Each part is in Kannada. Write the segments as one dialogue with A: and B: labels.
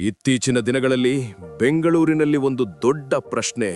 A: ಇತ್ತೀಚಿನ ದಿನಗಳಲ್ಲಿ ಬೆಂಗಳೂರಿನಲ್ಲಿ ಒಂದು ದೊಡ್ಡ ಪ್ರಶ್ನೆ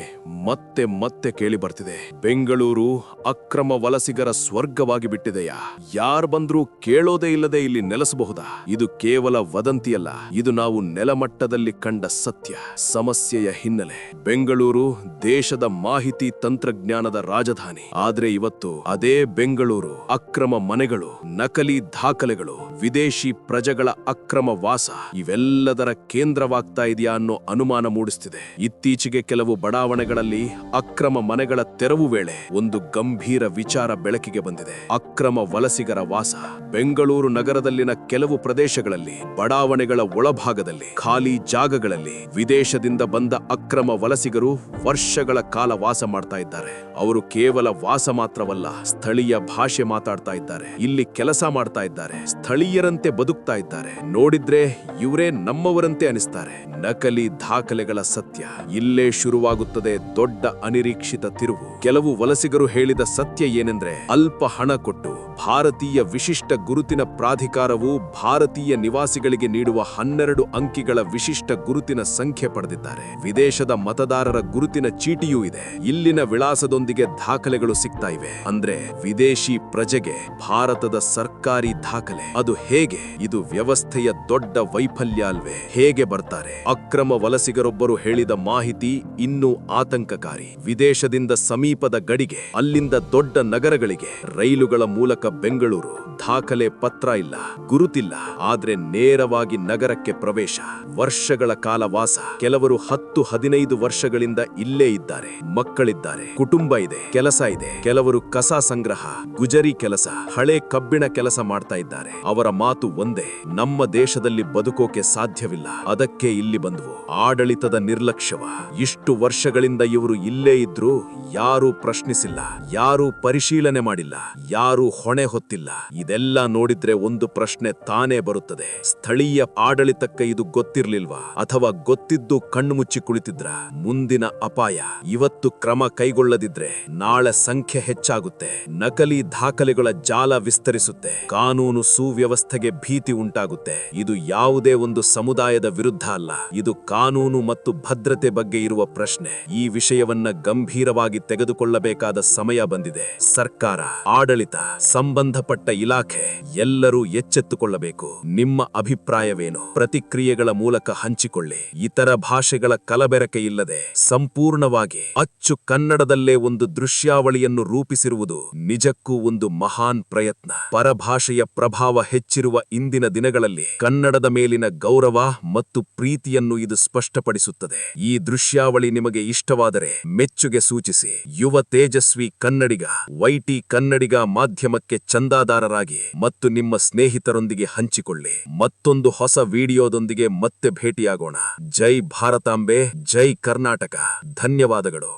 A: ಮತ್ತೆ ಮತ್ತೆ ಕೇಳಿ ಬರ್ತಿದೆ. ಬೆಂಗಳೂರು ಅಕ್ರಮ ವಲಸಿಗರ ಸ್ವರ್ಗವಾಗಿ ಬಿಟ್ಟಿದೆಯಾ? ಯಾರು ಬಂದ್ರೂ ಕೇಳೋದೇ ಇಲ್ಲದೆ ಇಲ್ಲಿ ನೆಲೆಸಬಹುದಾ? ಇದು ಕೇವಲ ವದಂತಿಯಲ್ಲ, ಇದು ನಾವು ನೆಲಮಟ್ಟದಲ್ಲಿ ಕಂಡ ಸತ್ಯ. ಸಮಸ್ಯೆಯ ಹಿನ್ನೆಲೆ: ಬೆಂಗಳೂರು ದೇಶದ ಮಾಹಿತಿ ತಂತ್ರಜ್ಞಾನದ ರಾಜಧಾನಿ. ಆದ್ರೆ ಇವತ್ತು ಅದೇ ಬೆಂಗಳೂರು ಅಕ್ರಮ ಮನೆಗಳು, ನಕಲಿ ದಾಖಲೆಗಳು, ವಿದೇಶಿ ಪ್ರಜೆಗಳ ಅಕ್ರಮ ವಾಸ ಇವೆಲ್ಲದರ ಕೇಂದ್ರವಾಗ್ತಾ ಇದೆಯಾ ಅನ್ನೋ ಅನುಮಾನ ಮೂಡಿಸ್ತಿದೆ. ಇತ್ತೀಚೆಗೆ ಕೆಲವು ಬಡಾವಣೆಗಳಲ್ಲಿ ಅಕ್ರಮ ಮನೆಗಳ ತೆರವು ವೇಳೆ ಒಂದು ಗಂಭೀರ ವಿಚಾರ ಬೆಳಕಿಗೆ ಬಂದಿದೆ. ಅಕ್ರಮ ವಲಸಿಗರ ವಾಸ. ಬೆಂಗಳೂರು ನಗರದಲ್ಲಿನ ಕೆಲವು ಪ್ರದೇಶಗಳಲ್ಲಿ, ಬಡಾವಣೆಗಳ ಒಳಭಾಗದಲ್ಲಿ, ಖಾಲಿ ಜಾಗಗಳಲ್ಲಿ ವಿದೇಶದಿಂದ ಬಂದ ಅಕ್ರಮ ವಲಸಿಗರು ವರ್ಷಗಳ ಕಾಲ ವಾಸ ಮಾಡ್ತಾ ಇದ್ದಾರೆ. ಅವರು ಕೇವಲ ವಾಸ ಮಾತ್ರವಲ್ಲ, ಸ್ಥಳೀಯ ಭಾಷೆ ಮಾತಾಡ್ತಾ ಇದ್ದಾರೆ, ಇಲ್ಲಿ ಕೆಲಸ ಮಾಡ್ತಾ ಇದ್ದಾರೆ, ಸ್ಥಳೀಯರಂತೆ ಬದುಕ್ತಾ ಇದ್ದಾರೆ. ನೋಡಿದ್ರೆ ಇವರೇ ನಮ್ಮವರಂತೆ ಅನಿಸ್ತಾರೆ. ನಕಲಿ ದಾಖಲೆಗಳ ಸತ್ಯ. ಇಲ್ಲೇ ಶುರುವಾಗುತ್ತದೆ ದೊಡ್ಡ ಅನಿರೀಕ್ಷಿತ ತಿರುವು. ಕೆಲವು ವಲಸಿಗರು ಹೇಳಿದ ಸತ್ಯ ಏನೆಂದ್ರೆ, ಅಲ್ಪ ಹಣ ಕೊಟ್ಟು ಭಾರತೀಯ ವಿಶಿಷ್ಟ ಗುರುತಿನ ಪ್ರಾಧಿಕಾರವು ಭಾರತೀಯ ನಿವಾಸಿಗಳಿಗೆ ನೀಡುವ 12 ಅಂಕಿಗಳ ವಿಶಿಷ್ಟ ಗುರುತಿನ ಸಂಖ್ಯೆ ಪಡೆದಿದ್ದಾರೆ. ವಿದೇಶದ ಮತದಾರರ ಗುರುತಿನ ಚೀಟಿಯೂ ಇದೆ. ಇಲ್ಲಿನ ವಿಳಾಸದೊಂದಿಗೆ ದಾಖಲೆಗಳು ಸಿಗ್ತಾ ಇವೆ. ಅಂದ್ರೆ ವಿದೇಶಿ ಪ್ರಜೆಗೆ ಭಾರತದ ಸರ್ಕಾರಿ ದಾಖಲೆ. ಅದು ಹೇಗೆ? ಇದು ವ್ಯವಸ್ಥೆಯ ದೊಡ್ಡ ವೈಫಲ್ಯ ಅಲ್ವೇ? ಹೇಗೆ ಬರ್ತಾರೆ? ಅಕ್ರಮ ವಲಸಿಗರೊಬ್ಬರು ಹೇಳಿದ ಮಾಹಿತಿ ಇನ್ನೂ ಆತಂಕಕಾರಿ. ವಿದೇಶದಿಂದ ಸಮೀಪದ ಗಡಿಗೆ, ಅಲ್ಲಿಂದ ದೊಡ್ಡ ನಗರಗಳಿಗೆ ರೈಲುಗಳ ಮೂಲಕ ಬೆಂಗಳೂರು. ದಾಖಲೆ ಪತ್ರ ಇಲ್ಲ, ಗುರುತಿಲ್ಲ, ಆದ್ರೆ ನೇರವಾಗಿ ನಗರಕ್ಕೆ ಪ್ರವೇಶ. ವರ್ಷಗಳ ಕಾಲ ವಾಸ. ಕೆಲವರು 10-15 ವರ್ಷಗಳಿಂದ ಇಲ್ಲೇ ಇದ್ದಾರೆ. ಮಕ್ಕಳಿದ್ದಾರೆ, ಕುಟುಂಬ ಇದೆ, ಕೆಲಸ ಇದೆ. ಕೆಲವರು ಕಸ ಸಂಗ್ರಹ, ಗುಜರಿ ಕೆಲಸ, ಹಳೆ ಕಬ್ಬಿಣ ಕೆಲಸ ಮಾಡ್ತಾ ಇದ್ದಾರೆ. ಅವರ ಮಾತು ಒಂದೇ: ನಮ್ಮ ದೇಶದಲ್ಲಿ ಬದುಕೋಕೆ ಸಾಧ್ಯವಿಲ್ಲ, ಅದಕ್ಕೆ ಇಲ್ಲಿ ಬಂದ್ವು. ಆಡಳಿತದ ನಿರ್ಲಕ್ಷ್ಯವ. ಇಷ್ಟು ವರ್ಷಗಳಿಂದ ಇವರು ಇಲ್ಲೇ ಇದ್ರು, ಯಾರೂ ಪ್ರಶ್ನಿಸಿಲ್ಲ, ಯಾರೂ ಪರಿಶೀಲನೆ ಮಾಡಿಲ್ಲ, ಯಾರೂ ಹೊಣೆ ಹೊತ್ತಿಲ್ಲ. ಇದೆಲ್ಲ ನೋಡಿದ್ರೆ ಒಂದು ಪ್ರಶ್ನೆ ತಾನೇ ಬರುತ್ತದೆ: ಸ್ಥಳೀಯ ಆಡಳಿತಕ್ಕೆ ಇದು ಗೊತ್ತಿರ್ಲಿಲ್ವಾ? ಅಥವಾ ಗೊತ್ತಿದ್ದು ಕಣ್ಣು ಮುಚ್ಚಿ ಕುಳಿತಿದ್ರ? ಮುಂದಿನ ಅಪಾಯ: ಇವತ್ತು ಕ್ರಮ ಕೈಗೊಳ್ಳದಿದ್ರೆ ನಾಳೆ ಸಂಖ್ಯೆ ಹೆಚ್ಚಾಗುತ್ತೆ. ನಕಲಿ ದಾಖಲೆಗಳ ಜಾಲ ವಿಸ್ತರಿಸುತ್ತೆ. ಕಾನೂನು ಸುವ್ಯವಸ್ಥೆಗೆ ಭೀತಿ ಉಂಟಾಗುತ್ತೆ. ಇದು ಯಾವುದೇ ಒಂದು ಸಮುದಾಯದ ವಿರುದ್ಧ ಅಲ್ಲ, ಇದು ಕಾನೂನು ಮತ್ತು ಭದ್ರತೆ ಬಗ್ಗೆ ಇರುವ ಪ್ರಶ್ನೆ. ಈ ವಿಷಯವನ್ನ ಗಂಭೀರವಾಗಿ ತೆಗೆದುಕೊಳ್ಳಬೇಕಾದ ಸಮಯ ಬಂದಿದೆ. ಸರ್ಕಾರ, ಆಡಳಿತ, ಸಂಬಂಧಪಟ್ಟ ಇಲಾಖೆ ಎಲ್ಲರೂ ಎಚ್ಚೆತ್ತುಕೊಳ್ಳಬೇಕು. ನಿಮ್ಮ ಅಭಿಪ್ರಾಯವೇನು? ಪ್ರತಿಕ್ರಿಯೆಗಳ ಮೂಲಕ ಹಂಚಿಕೊಳ್ಳಿ. ಇತರ ಭಾಷೆಗಳ ಕಲಬೆರಕೆ ಇಲ್ಲದೆ ಸಂಪೂರ್ಣವಾಗಿ ಅಚ್ಚು ಕನ್ನಡದಲ್ಲೇ ಒಂದು ದೃಶ್ಯಾವಳಿಯನ್ನು ರೂಪಿಸಿರುವುದು ನಿಜಕ್ಕೂ ಒಂದು ಮಹಾನ್ ಪ್ರಯತ್ನ. ಪರಭಾಷೆಯ ಪ್ರಭಾವ ಹೆಚ್ಚಿರುವ ಇಂದಿನ ದಿನಗಳಲ್ಲಿ ಕನ್ನಡದ ಮೇಲಿನ ಗೌರವ ಮತ್ತು ಪ್ರೀತಿಯನ್ನು ಇದು ಸ್ಪಷ್ಟಪಡಿಸುತ್ತದೆ. ಈ ದೃಶ್ಯಾವಳಿ ನಿಮಗೆ ಇಷ್ಟವಾದರೆ ಮೆಚ್ಚುಗೆ ಸೂಚಿಸಿ. ಯುವ ತೇಜಸ್ವಿ ಕನ್ನಡಿಗ ವೈಟಿ ಕನ್ನಡಿಗ ಮಾಧ್ಯಮಕ್ಕೆ ಚಂದಾದಾರರಾಗಿ ಮತ್ತು ನಿಮ್ಮ ಸ್ನೇಹಿತರೊಂದಿಗೆ ಹಂಚಿಕೊಳ್ಳಿ. ಮತ್ತೊಂದು ಹೊಸ ವಿಡಿಯೋದೊಂದಿಗೆ ಮತ್ತೆ ಭೇಟಿಯಾಗೋಣ. ಜೈ ಭಾರತಾಂಬೆ, ಜೈ ಕರ್ನಾಟಕ. ಧನ್ಯವಾದಗಳು.